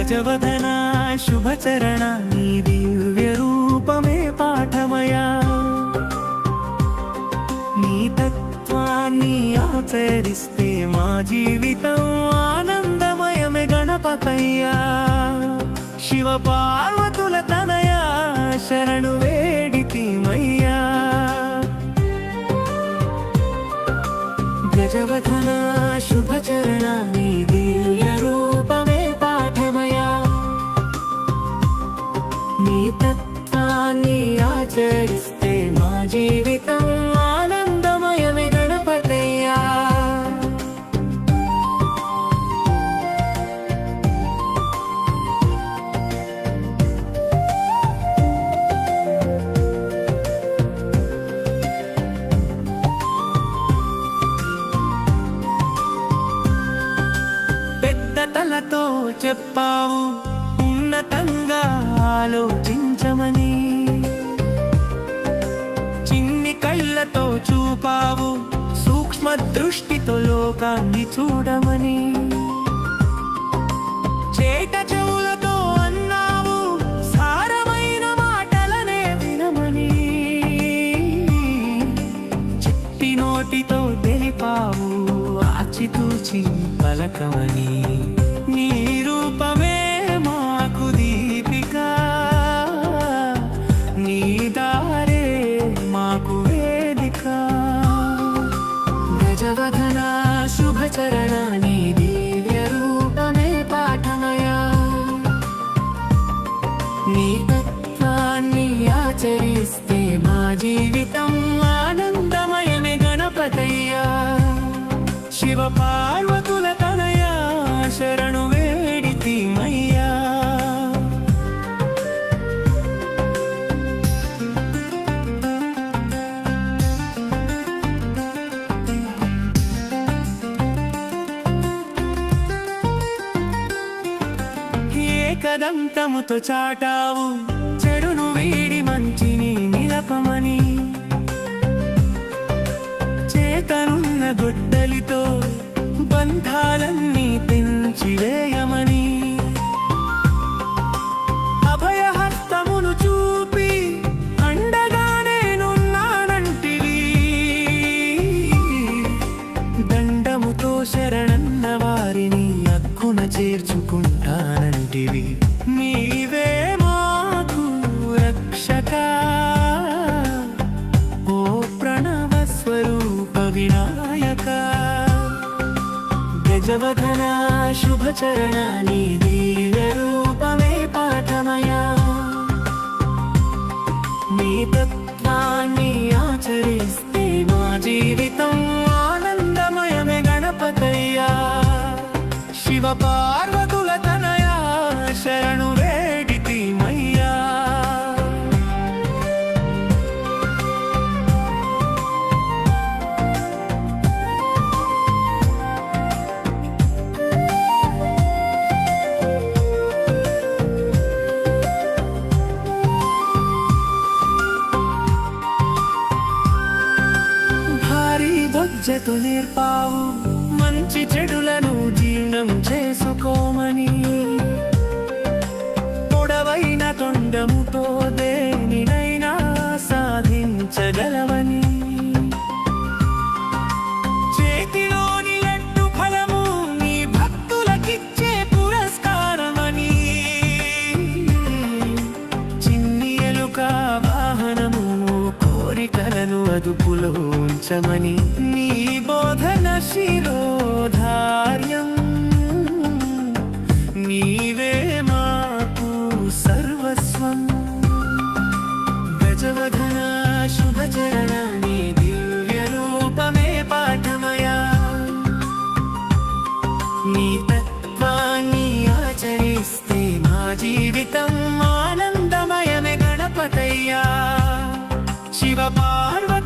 గజవదన శుభచరణ నీ దివ్య రూపమే పాఠమయా నీ తత్వాన్ని ఆచరిస్తే మా జీవితం ఆనందమయమే గణపతయ్యా శివ పార్వతుల తనయా శరణు వేడితిమయ్యా గజవదన శుభచరణ నీ దివ్య రూపమే పాఠమయా నీ తత్వాన్ని ఆచరిస్తే మా జీవితం ఆనందమయమే గణపతయ్యా తలతో చెప్పావు ఉన్నతంగా ఆలోచించమని చిన్ని కళ్ళతో చూపావు సూక్ష్మ దృష్టితో లోకాన్ని చూడమని చేట చెవులతో అన్నావు సారమైన మాటలనే వినమని చిట్టి నోటితో తెలిపావు ఆచితూచి పలకమని నీ రూపమే మాకు దీపిక నీ దారే మాకు వేదిక గజవదన శుభచరణ నీ దివ్య రూపమే పాఠమయా నీ తత్వాన్ని ఆచరిస్తే మా జీవితం ఆనందమయమే గణపతయ్యా శివ పార్వతుల తనయా శరణు వేడితిమయ్యా ఏకదంతముతో చాటావు చెడును వీడి మంచిని నిలపమని చేతనున్న గొడ్డలితో బంధాలన్నీ తెంచివేయమని అభయహస్తమును చూపి అండగా నేనున్నానంటివి దండముతో శరణన్న వారిని అక్కున చేర్చుకుంటానంటివి నీవే మాకు రక్షక ఓ ప్రణవ స్వరూప వినాయక గజవదన శుభచరణ నీ దివ్య రూపమే పాఠమయా నీ తత్వాన్ని ఆచరిస్తే మా జీవితం ఆనందమయమే గణపతయ్యా శివ పార్వతుల తనయా శరణు వేడితిమయ్యా బొజ్జతో నేర్పావు మంచి చెడులను జీర్ణం చేసుకోమని పొడవైన తొండముతో దేనినైనా సాధించగలవని చేతిలోని లడ్డు ఫలము నీ భక్తులకిచ్చే పురస్కారమని చిన్ని ఎలుక వాహనము కోరికలను అదుపులో ఉంచమని నీ బోధన శిరోధార్యం నీవే మాకు సర్వస్వం గజవదన శుభచరణ నీ దివ్య రూపమే పాఠమయా నీ తత్వాన్ని ఆచరిస్తే మా జీవితం ఆనందమయమే గణపతయ్యా శివ పార్వతి